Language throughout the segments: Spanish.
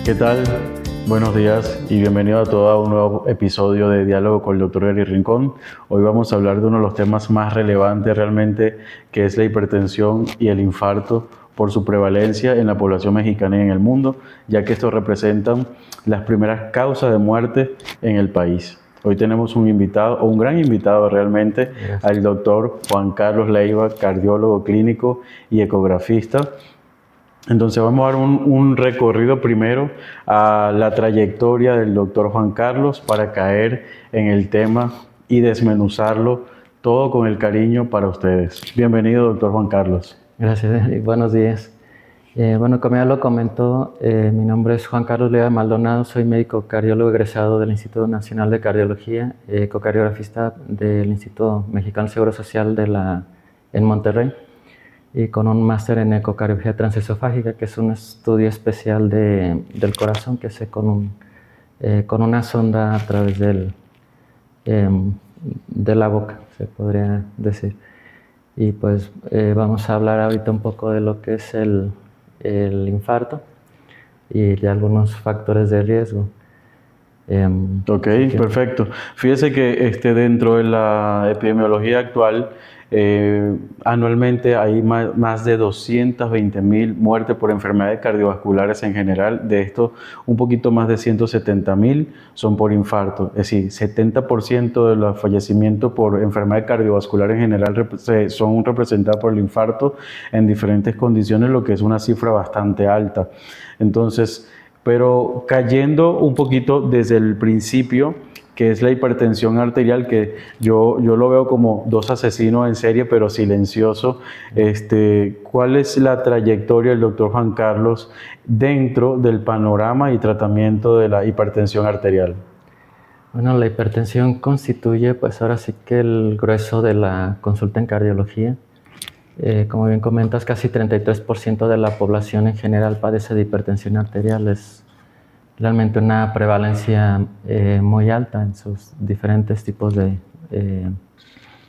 ¿Qué tal? Buenos días y bienvenido a todo un nuevo episodio de Diálogo con el Dr. Eli Rincón. Hoy vamos a hablar de uno de los temas más relevantes realmente, que es la hipertensión y el infarto por su prevalencia en la población mexicana y en el mundo, ya que estos representan las primeras causas de muerte en el país. Hoy tenemos un invitado, o un gran invitado realmente, al doctor Juan Carlos Leiva, cardiólogo clínico y ecografista. Entonces vamos a dar un recorrido primero a la trayectoria del doctor Juan Carlos para caer en el tema y desmenuzarlo todo con el cariño para ustedes. Bienvenido, doctor Juan Carlos. Gracias y buenos días. Bueno, como ya lo comentó, mi nombre es Juan Carlos Leiva Maldonado, soy médico cardiólogo egresado del Instituto Nacional de Cardiología, ecocardiografista del Instituto Mexicano del Seguro Social en Monterrey, y con un máster en ecocardiología transesofágica, que es un estudio especial del corazón que se hace con una sonda a través de la boca, se podría decir. Y pues vamos a hablar ahorita un poco de lo que es el infarto y de algunos factores de riesgo. Ok, perfecto. Fíjese que dentro de la epidemiología actual, anualmente hay más de 220,000 muertes por enfermedades cardiovasculares en general. De estos, un poquito más de 170,000 son por infarto. Es decir, 70% de los fallecimientos por enfermedad cardiovascular en general son representados por el infarto en diferentes condiciones, lo que es una cifra bastante alta. Entonces, pero cayendo un poquito desde el principio, que es la hipertensión arterial, que yo lo veo como dos asesinos en serie, pero silencioso. ¿Cuál es la trayectoria del doctor Juan Carlos dentro del panorama y tratamiento de la hipertensión arterial? Bueno, la hipertensión constituye, pues ahora sí que el grueso de la consulta en cardiología. Como bien comentas, casi 33% de la población en general padece de hipertensión arterial. Es realmente una prevalencia muy alta en sus diferentes tipos de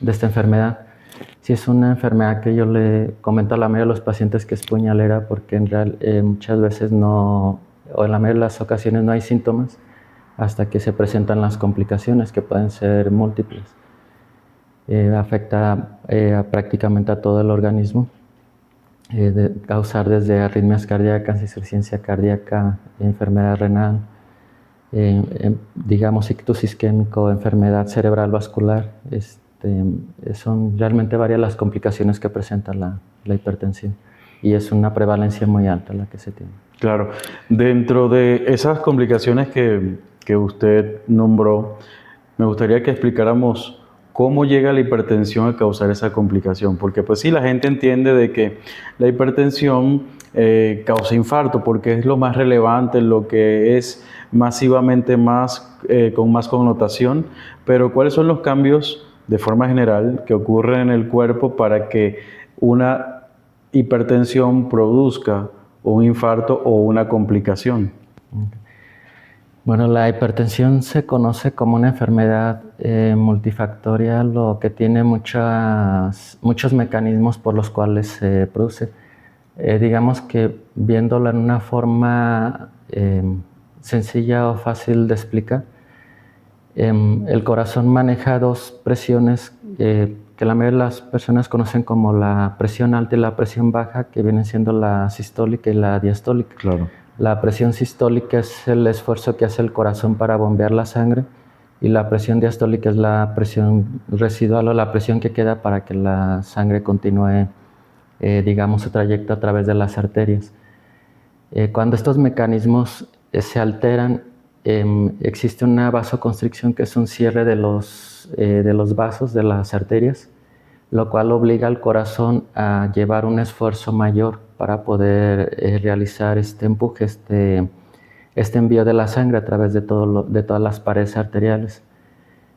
esta enfermedad. Sí, es una enfermedad que yo le comento a la mayoría de los pacientes que es puñalera, porque muchas veces no, o en la mayoría de las ocasiones no hay síntomas hasta que se presentan las complicaciones, que pueden ser múltiples. Afecta prácticamente a todo el organismo, causar desde arritmias cardíacas, insuficiencia cardíaca, enfermedad renal, digamos ictus isquémico, enfermedad cerebral vascular. Son realmente varias las complicaciones que presenta la hipertensión, y es una prevalencia muy alta la que se tiene. Claro, dentro de esas complicaciones que usted nombró, me gustaría que explicáramos cómo llega la hipertensión a causar esa complicación, porque pues sí, la gente entiende de que la hipertensión causa infarto, porque es lo más relevante, lo que es masivamente con más connotación, pero ¿cuáles son los cambios de forma general que ocurren en el cuerpo para que una hipertensión produzca un infarto o una complicación? Bueno, la hipertensión se conoce como una enfermedad multifactorial, o que tiene muchos mecanismos por los cuales se produce. Digamos que viéndola en una forma sencilla o fácil de explicar, el corazón maneja dos presiones que la mayoría de las personas conocen como la presión alta y la presión baja, que vienen siendo la sistólica y la diastólica. Claro. La presión sistólica es el esfuerzo que hace el corazón para bombear la sangre, y la presión diastólica es la presión residual, o la presión que queda para que la sangre continúe, digamos, su trayecto a través de las arterias. Cuando estos mecanismos se alteran, existe una vasoconstricción, que es un cierre de los vasos de las arterias, lo cual obliga al corazón a llevar un esfuerzo mayor para poder realizar este empuje, este envío de la sangre a través de todas las paredes arteriales.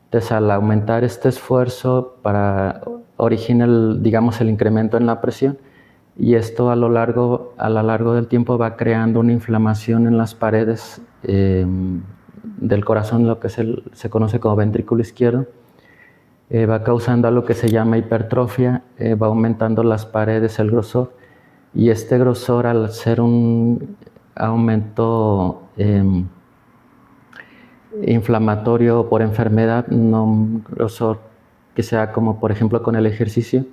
Entonces, al aumentar este esfuerzo, origina el incremento en la presión, y esto a lo largo del tiempo va creando una inflamación en las paredes del corazón, lo que se conoce como ventrículo izquierdo. Va causando algo que se llama hipertrofia, va aumentando las paredes, el grosor, y este grosor, al ser un aumento inflamatorio por enfermedad, no que sea como por ejemplo con el ejercicio,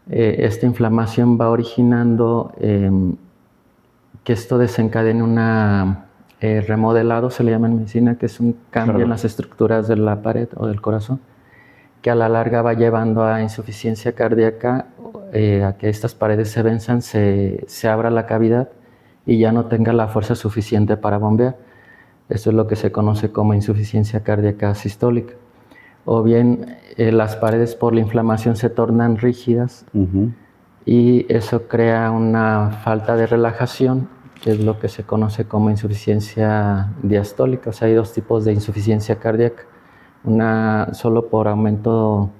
esta inflamación va originando que esto desencadene una remodelado, se le llama en medicina, que es un cambio en las estructuras de la pared o del corazón, que a la larga va llevando a insuficiencia cardíaca, a que estas paredes se venzan, se abra la cavidad y ya no tenga la fuerza suficiente para bombear. Esto es lo que se conoce como insuficiencia cardíaca sistólica. O bien las paredes por la inflamación se tornan rígidas y eso crea una falta de relajación, que es lo que se conoce como insuficiencia diastólica. O sea, hay dos tipos de insuficiencia cardíaca. Una solo por aumento,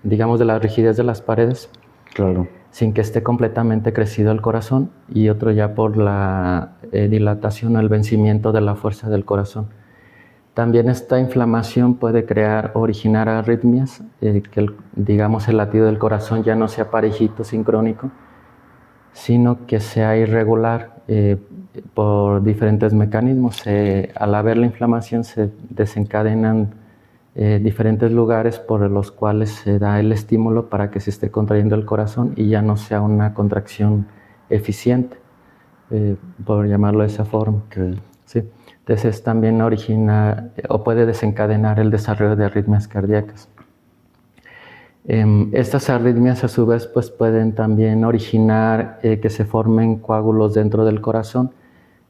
digamos, de la rigidez de las paredes, sin que esté completamente crecido el corazón, y otro ya por la dilatación o el vencimiento de la fuerza del corazón. También esta inflamación puede originar arritmias, que digamos el latido del corazón ya no sea parejito, sincrónico, sino que sea irregular por diferentes mecanismos. Al haber la inflamación se desencadenan diferentes lugares por los cuales se da el estímulo para que se esté contrayendo el corazón y ya no sea una contracción eficiente, por llamarlo de esa forma. Sí. Entonces también origina o puede desencadenar el desarrollo de arritmias cardíacas. Estas arritmias a su vez pues pueden también originar que se formen coágulos dentro del corazón,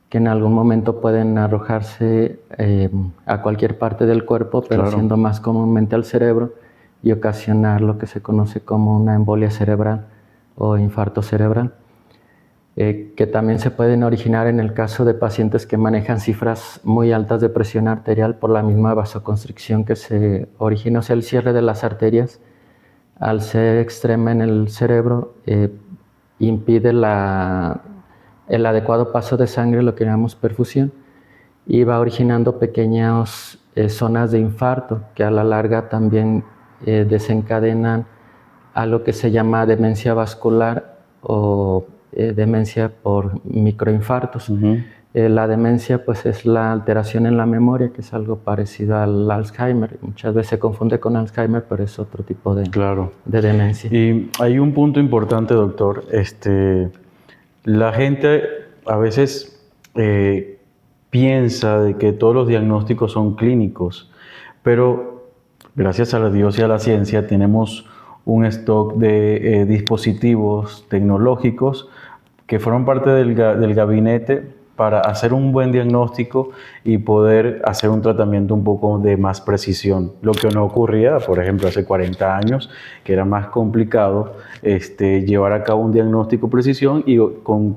que en algún momento pueden arrojarse a cualquier parte del cuerpo, pero siendo más comúnmente al cerebro, y ocasionar lo que se conoce como una embolia cerebral o infarto cerebral, que también se pueden originar en el caso de pacientes que manejan cifras muy altas de presión arterial por la misma vasoconstricción que se origina. O sea, el cierre de las arterias, al ser extrema en el cerebro, impide el adecuado paso de sangre, lo que llamamos perfusión, y va originando pequeñas zonas de infarto que a la larga también desencadenan a lo que se llama demencia vascular o demencia por microinfartos. La demencia pues es la alteración en la memoria, que es algo parecido al Alzheimer. Muchas veces se confunde con Alzheimer, pero es otro tipo de demencia. Y hay un punto importante, doctor. La gente a veces piensa de que todos los diagnósticos son clínicos, pero gracias a Dios y a la ciencia tenemos un stock de dispositivos tecnológicos que forman parte del gabinete para hacer un buen diagnóstico y poder hacer un tratamiento un poco de más precisión. Lo que no ocurría, por ejemplo, hace 40 años, que era más complicado llevar a cabo un diagnóstico de precisión y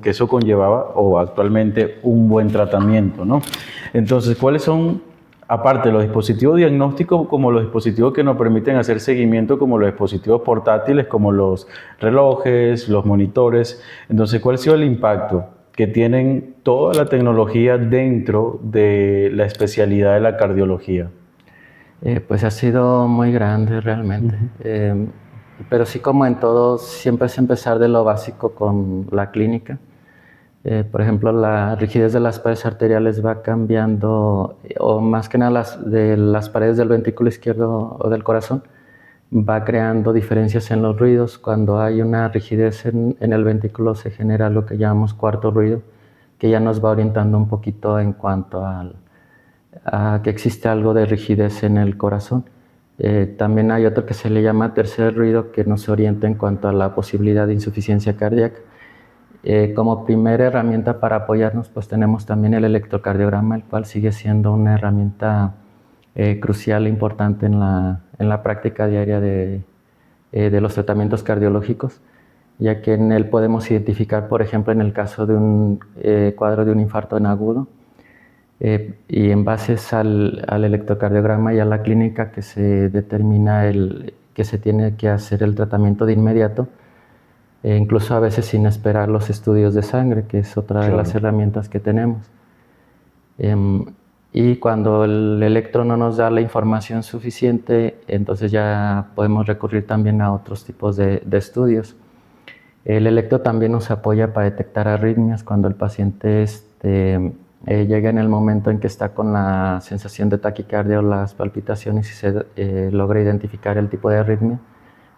que eso conllevaba, o actualmente, un buen tratamiento, ¿no? Entonces, ¿cuáles son, aparte de los dispositivos diagnósticos, como los dispositivos que nos permiten hacer seguimiento, como los dispositivos portátiles, como los relojes, los monitores? Entonces, ¿cuál ha sido el impacto que tienen toda la tecnología dentro de la especialidad de la cardiología? Pues ha sido muy grande realmente, pero sí, como en todo, siempre es empezar de lo básico con la clínica. Por ejemplo, la rigidez de las paredes arteriales va cambiando, o más que nada de las paredes del ventrículo izquierdo o del corazón, va creando diferencias en los ruidos. Cuando hay una rigidez en el ventrículo se genera lo que llamamos cuarto ruido, que ya nos va orientando un poquito en cuanto a que existe algo de rigidez en el corazón. También hay otro que se le llama tercer ruido, que nos orienta en cuanto a la posibilidad de insuficiencia cardíaca. Como primera herramienta para apoyarnos, pues tenemos también el electrocardiograma, el cual sigue siendo una herramienta crucial e importante en la práctica diaria de los tratamientos cardiológicos, ya que en él podemos identificar, por ejemplo, en el caso de un cuadro de un infarto en agudo, y en base al electrocardiograma y a la clínica que se determina que se tiene que hacer el tratamiento de inmediato, incluso a veces sin esperar los estudios de sangre, que es otra de las herramientas que tenemos. Y cuando el electro no nos da la información suficiente, entonces ya podemos recurrir también a otros tipos de estudios. El electro también nos apoya para detectar arritmias cuando el paciente llega en el momento en que está con la sensación de taquicardia o las palpitaciones y se logra identificar el tipo de arritmia,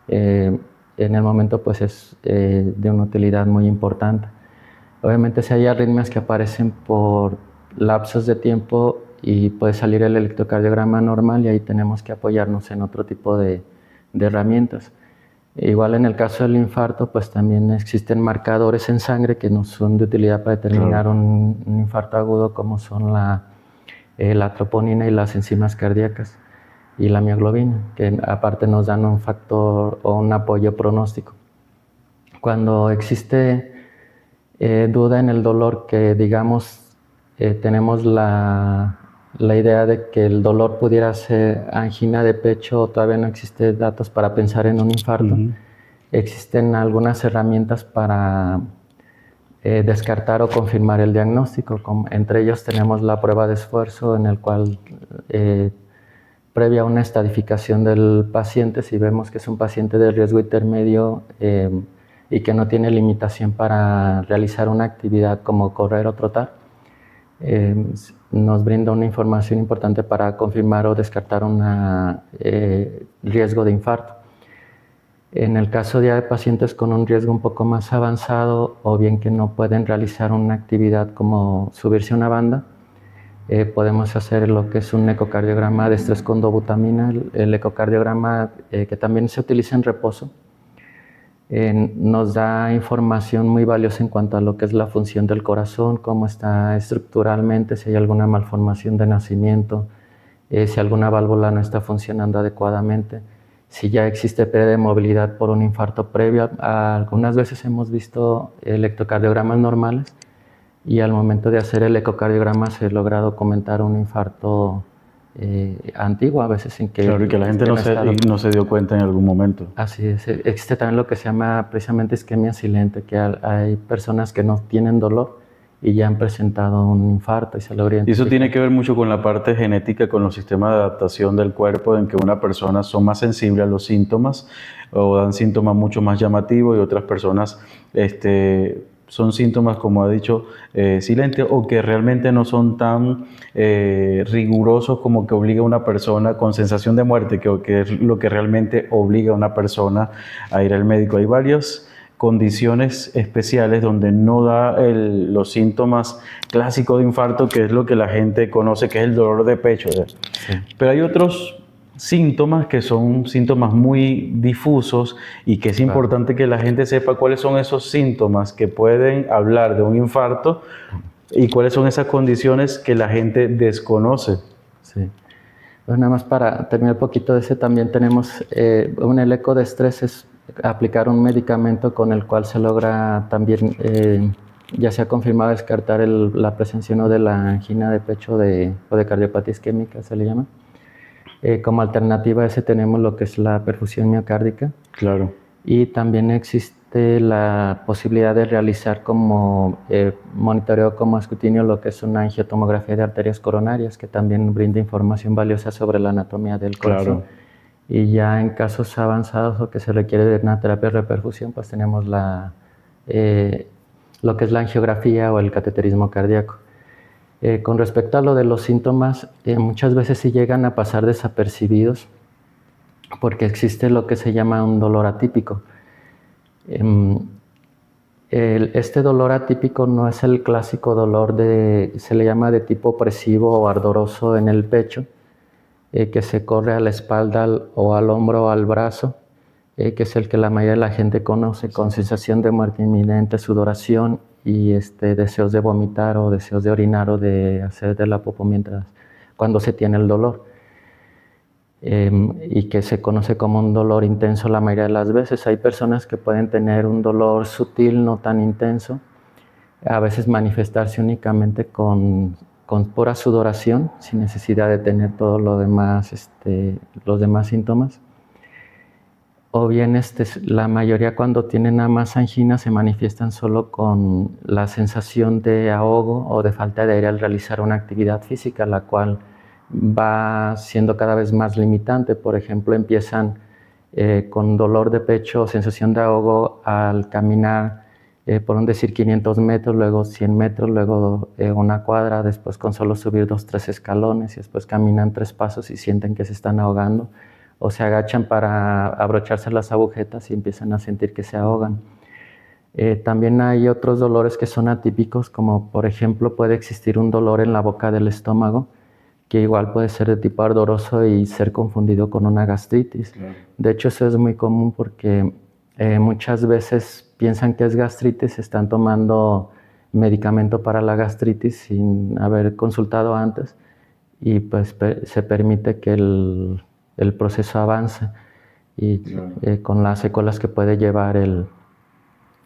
en el momento pues es de una utilidad muy importante. Obviamente si hay arritmias que aparecen por lapsos de tiempo y puede salir el electrocardiograma normal y ahí tenemos que apoyarnos en otro tipo de herramientas. Igual en el caso del infarto, pues también existen marcadores en sangre que nos son de utilidad para determinar un infarto agudo, como son la troponina y las enzimas cardíacas y la mioglobina, que aparte nos dan un factor o un apoyo pronóstico. Cuando existe duda en el dolor, que digamos tenemos la idea de que el dolor pudiera ser angina de pecho, o todavía no existen datos para pensar en un infarto, existen algunas herramientas para descartar o confirmar el diagnóstico. Entre ellos tenemos la prueba de esfuerzo, en el cual previa a una estadificación del paciente, si vemos que es un paciente de riesgo intermedio y que no tiene limitación para realizar una actividad como correr o trotar, nos brinda una información importante para confirmar o descartar un riesgo de infarto. En el caso de pacientes con un riesgo un poco más avanzado o bien que no pueden realizar una actividad como subirse a una banda, podemos hacer lo que es un ecocardiograma de estrés con dobutamina. El ecocardiograma, que también se utiliza en reposo, nos da información muy valiosa en cuanto a lo que es la función del corazón, cómo está estructuralmente, si hay alguna malformación de nacimiento, si alguna válvula no está funcionando adecuadamente, si ya existe pérdida de movilidad por un infarto previo. Algunas veces hemos visto electrocardiogramas normales y al momento de hacer el ecocardiograma se ha logrado comentar un infarto antiguo, a veces sin que... Claro, y que la gente no se dio cuenta en algún momento. Así es. Existe también lo que se llama precisamente isquemia silente, que hay personas que no tienen dolor y ya han presentado un infarto y se logra identificar. Y eso tiene que ver mucho con la parte genética, con los sistemas de adaptación del cuerpo, en que una persona son más sensibles a los síntomas o dan síntomas mucho más llamativos y otras personas son síntomas, como ha dicho, silentes, o que realmente no son tan rigurosos como que obliga a una persona con sensación de muerte, que es lo que realmente obliga a una persona a ir al médico. Hay varias condiciones especiales donde no da los síntomas clásicos de infarto, que es lo que la gente conoce, que es el dolor de pecho. Sí. Pero hay otros síntomas que son síntomas muy difusos y que es importante que la gente sepa cuáles son esos síntomas que pueden hablar de un infarto y cuáles son esas condiciones que la gente desconoce. Sí. Pues nada más para terminar un poquito de ese, también tenemos el eco de estrés, es aplicar un medicamento con el cual se logra también, ya se ha confirmado descartar la presencia de la angina de pecho o de cardiopatía isquémica, se le llama. Como alternativa a ese tenemos lo que es la perfusión miocárdica. Claro. Y también existe la posibilidad de realizar como monitoreo como escrutinio lo que es una angiotomografía de arterias coronarias, que también brinda información valiosa sobre la anatomía del corazón. Claro. Y ya en casos avanzados o que se requiere de una terapia de reperfusión, pues tenemos lo que es la angiografía o el cateterismo cardíaco. Con respecto a lo de los síntomas, muchas veces sí llegan a pasar desapercibidos porque existe lo que se llama un dolor atípico. Este dolor atípico no es el clásico dolor se le llama de tipo opresivo o ardoroso en el pecho, que se corre a la espalda o al hombro o al brazo, que es el que la mayoría de la gente conoce, con sensación de muerte inminente, sudoración y deseos de vomitar o deseos de orinar o de hacer de la popó cuando se tiene el dolor. Y que se conoce como un dolor intenso la mayoría de las veces. Hay personas que pueden tener un dolor sutil, no tan intenso, a veces manifestarse únicamente con pura sudoración, sin necesidad de tener todo lo demás, los demás síntomas. O bien la mayoría cuando tienen nada más angina se manifiestan solo con la sensación de ahogo o de falta de aire al realizar una actividad física, la cual va siendo cada vez más limitante. Por ejemplo, empiezan con dolor de pecho o sensación de ahogo al caminar por un decir 500 metros, luego 100 metros, luego una cuadra, después con solo subir 2, 3 escalones y después caminan 3 pasos y sienten que se están ahogando o se agachan para abrocharse las agujetas y empiezan a sentir que se ahogan. También hay otros dolores que son atípicos, como por ejemplo puede existir un dolor en la boca del estómago, que igual puede ser de tipo ardoroso y ser confundido con una gastritis. Claro. De hecho, eso es muy común porque muchas veces piensan que es gastritis, están tomando medicamento para la gastritis sin haber consultado antes y pues se permite que el proceso avance y Claro. con las secuelas que puede llevar el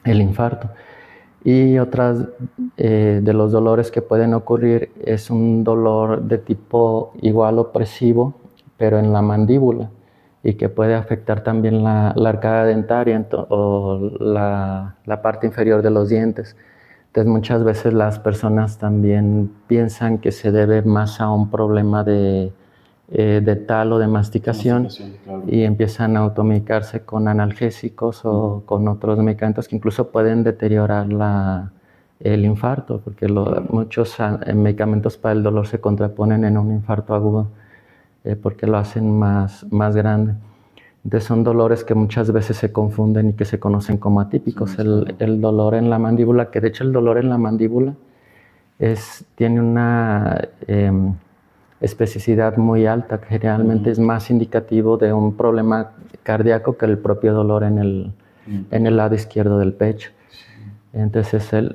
infarto. Y otras de los dolores que pueden ocurrir es un dolor de tipo igual opresivo, pero en la mandíbula y que puede afectar también la arcada dentaria o la parte inferior de los dientes. Entonces muchas veces las personas también piensan que se debe más a un problema de tal o de masticación Claro. y empiezan a automedicarse con analgésicos o con otros medicamentos que incluso pueden deteriorar el infarto, porque muchos medicamentos para el dolor se contraponen en un infarto agudo porque lo hacen más grande. Entonces son dolores que muchas veces se confunden y que se conocen como atípicos. Sí, claro. El dolor en la mandíbula, que de hecho el dolor en la mandíbula tiene una especificidad muy alta, que generalmente es más indicativo de un problema cardíaco que el propio dolor en el lado izquierdo del pecho. Entonces es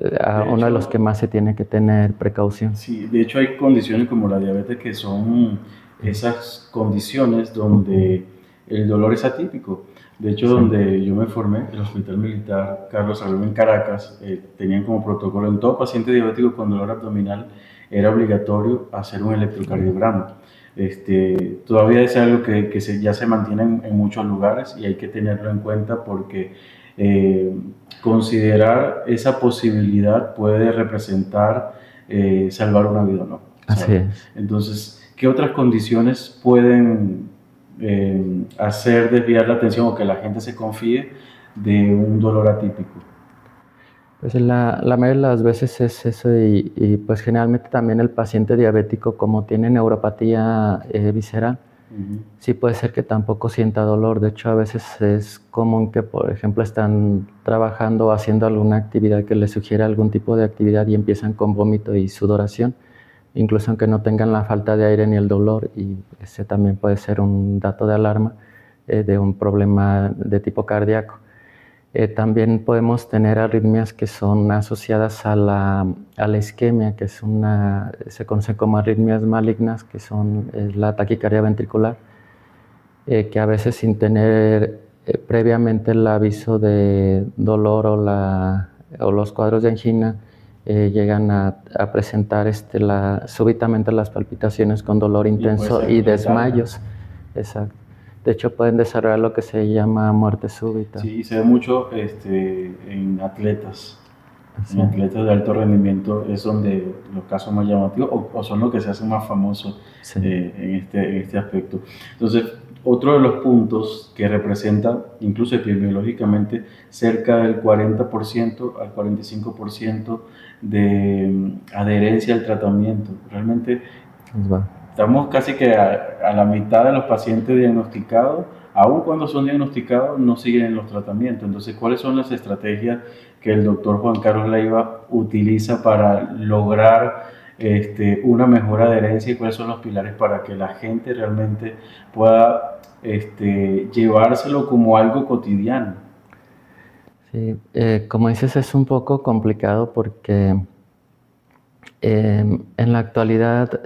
uno de los que más se tiene que tener precaución. Sí, de hecho hay condiciones como la diabetes que son esas condiciones donde el dolor es atípico. De hecho, Sí. donde yo me formé, el Hospital Militar Carlos Arroyo en Caracas, tenían como protocolo en todo paciente diabético con dolor abdominal era obligatorio hacer un electrocardiograma. Todavía es algo que ya se mantiene en muchos lugares y hay que tenerlo en cuenta porque considerar esa posibilidad puede representar salvar una vida o no. Así es. Entonces, ¿qué otras condiciones pueden hacer desviar la atención o que la gente se confíe de un dolor atípico? Pues la mayoría de las veces es eso y pues generalmente también el paciente diabético, como tiene neuropatía visceral, sí puede ser que tampoco sienta dolor. De hecho, a veces es común que, por ejemplo, están trabajando o haciendo alguna actividad que les sugiere algún tipo de actividad y empiezan con vómito y sudoración, incluso aunque no tengan la falta de aire ni el dolor, y ese también puede ser un dato de alarma de un problema de tipo cardíaco. También podemos tener arritmias que son asociadas a la isquemia, que se conocen como arritmias malignas, que son la taquicardia ventricular, que a veces sin tener previamente el aviso de dolor o los cuadros de angina, llegan a presentar súbitamente las palpitaciones con dolor intenso y desmayos. Exacto. De hecho, pueden desarrollar lo que se llama muerte súbita. Sí, se ve mucho en atletas. Sí. En atletas de alto rendimiento es donde los casos más llamativos o son los que se hacen más famosos Sí. En este aspecto. Entonces, otro de los puntos que representa, incluso epidemiológicamente, cerca del 40% al 45% de adherencia al tratamiento. Realmente estamos casi que a la mitad de los pacientes diagnosticados, aun cuando son diagnosticados, no siguen los tratamientos. Entonces, ¿cuáles son las estrategias que el doctor Juan Carlos Leiva utiliza para lograr una mejor adherencia y cuáles son los pilares para que la gente realmente pueda llevárselo como algo cotidiano? Sí, como dices, es un poco complicado porque en la actualidad,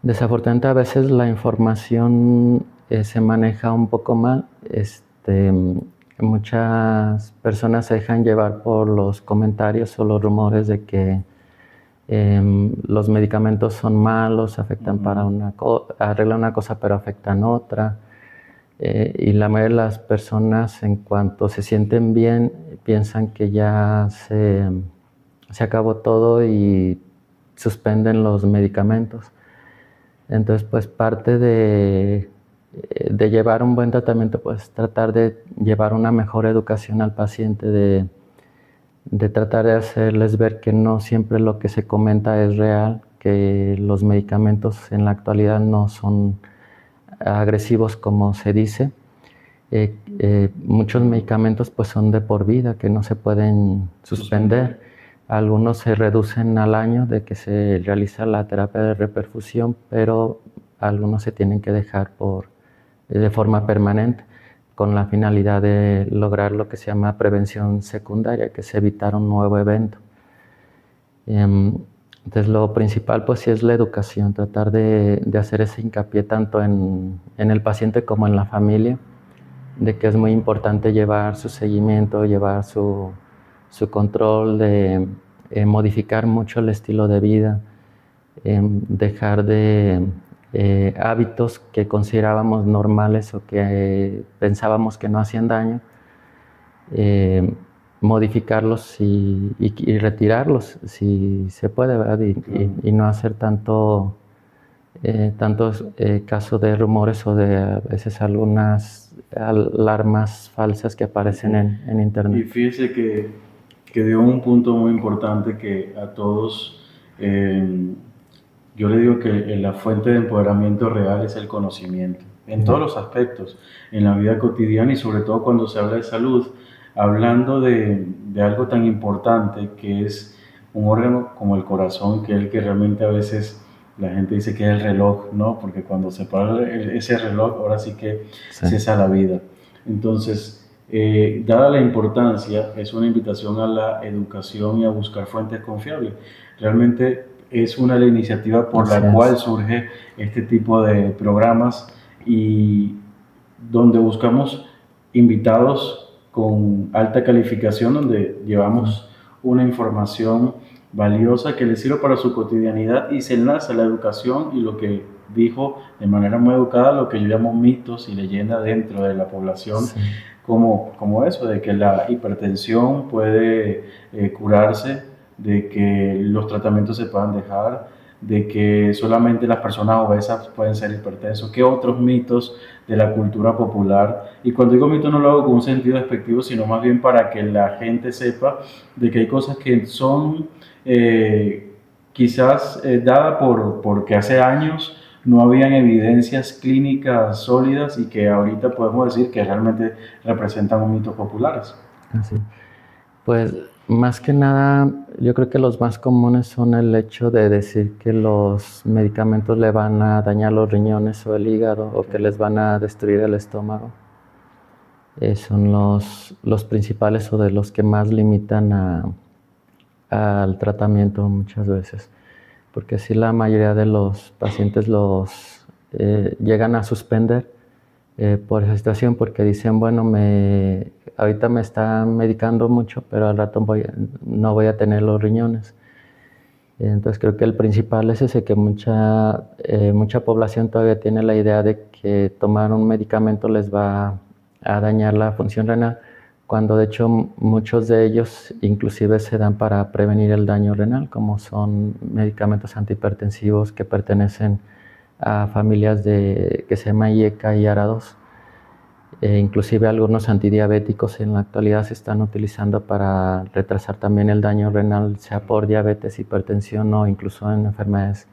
desafortunadamente a veces la información se maneja un poco mal. Muchas personas se dejan llevar por los comentarios o los rumores de que los medicamentos son malos, afectan para arreglan una cosa pero afectan otra. Y la mayoría de las personas, en cuanto se sienten bien, piensan que ya se acabó todo y suspenden los medicamentos. Entonces, pues parte de de llevar un buen tratamiento, pues tratar de llevar una mejor educación al paciente, de tratar de hacerles ver que no siempre lo que se comenta es real, que los medicamentos en la actualidad no son agresivos como se dice. Muchos medicamentos pues son de por vida, que no se pueden suspender. Algunos se reducen al año de que se realiza la terapia de reperfusión, pero algunos se tienen que dejar de forma permanente, con la finalidad de lograr lo que se llama prevención secundaria, que es evitar un nuevo evento. Entonces lo principal pues sí es la educación, tratar de hacer ese hincapié tanto en el paciente como en la familia, de que es muy importante llevar su seguimiento, llevar su control, de modificar mucho el estilo de vida, dejar de hábitos que considerábamos normales o que pensábamos que no hacían daño, modificarlos y retirarlos si se puede, ¿verdad? Y no hacer tantos casos de rumores o de a veces algunas alarmas falsas que aparecen en Y internet. fíjese que dio un punto muy importante que a todos, yo le digo que la fuente de empoderamiento real es el conocimiento, en todos los aspectos, en la vida cotidiana y sobre todo cuando se habla de salud, hablando de algo tan importante que es un órgano como el corazón, que es el que realmente a veces la gente dice que es el reloj, ¿no? Porque cuando se para ese reloj, ahora sí que cesa la vida. Entonces, dada la importancia, es una invitación a la educación y a buscar fuentes confiables. Realmente es una de las iniciativas por la cual surge este tipo de programas y donde buscamos invitados con alta calificación, donde llevamos una información valiosa que les sirve para su cotidianidad y se enlaza la educación y lo que dijo de manera muy educada, lo que yo llamo mitos y leyendas dentro de la población, como eso, de que la hipertensión puede curarse, de que los tratamientos se puedan dejar, de que solamente las personas obesas pueden ser hipertensos, que otros mitos de la cultura popular. Y cuando digo mito no lo hago con un sentido despectivo, sino más bien para que la gente sepa de que hay cosas que son quizás dadas porque hace años no habían evidencias clínicas sólidas y que ahorita podemos decir que realmente representan mitos populares. Así. Pues más que nada, yo creo que los más comunes son el hecho de decir que los medicamentos le van a dañar los riñones o el hígado o que les van a destruir el estómago. Son los principales o de los que más limitan al tratamiento muchas veces. Porque sí, la mayoría de los pacientes los llegan a suspender por esa situación, porque dicen, bueno, ahorita me están medicando mucho, pero al rato no voy a tener los riñones. Entonces creo que el principal es ese, que mucha población todavía tiene la idea de que tomar un medicamento les va a dañar la función renal, cuando de hecho muchos de ellos inclusive se dan para prevenir el daño renal, como son medicamentos antihipertensivos que pertenecen a familias que se llama IECA y ARA2. Inclusive algunos antidiabéticos en la actualidad se están utilizando para retrasar también el daño renal, sea por diabetes, hipertensión o incluso en enfermedades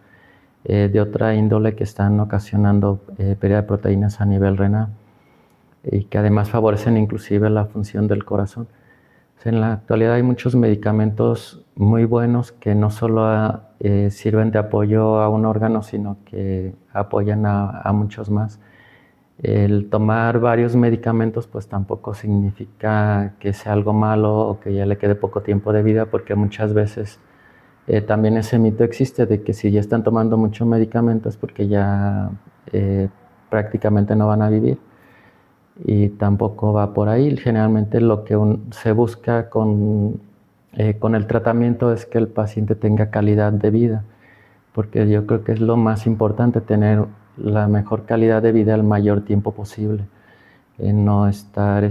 de otra índole que están ocasionando pérdida de proteínas a nivel renal y que además favorecen inclusive la función del corazón. En la actualidad hay muchos medicamentos muy buenos que no solo sirven de apoyo a un órgano, sino que apoyan a muchos más. El tomar varios medicamentos pues tampoco significa que sea algo malo o que ya le quede poco tiempo de vida, porque muchas veces también ese mito existe de que si ya están tomando muchos medicamentos porque ya prácticamente no van a vivir, y tampoco va por ahí. Generalmente lo que se busca con el tratamiento es que el paciente tenga calidad de vida, porque yo creo que es lo más importante, tener la mejor calidad de vida el mayor tiempo posible, no estar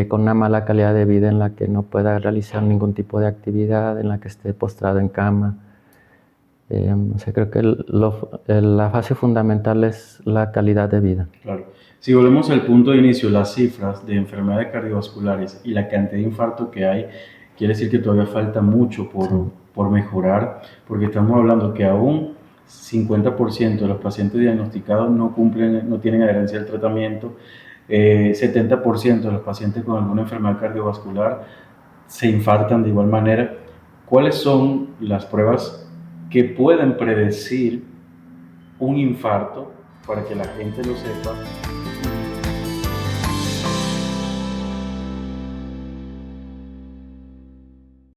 con una mala calidad de vida en la que no pueda realizar ningún tipo de actividad, en la que esté postrado en cama. O sea, creo que la fase fundamental es la calidad de vida. Claro. Si volvemos al punto de inicio, las cifras de enfermedades cardiovasculares y la cantidad de infarto que hay, quiere decir que todavía falta mucho por mejorar, porque estamos hablando que aún 50% de los pacientes diagnosticados no tienen adherencia al tratamiento, 70% de los pacientes con alguna enfermedad cardiovascular se infartan de igual manera. ¿Cuáles son las pruebas que pueden predecir un infarto para que la gente lo sepa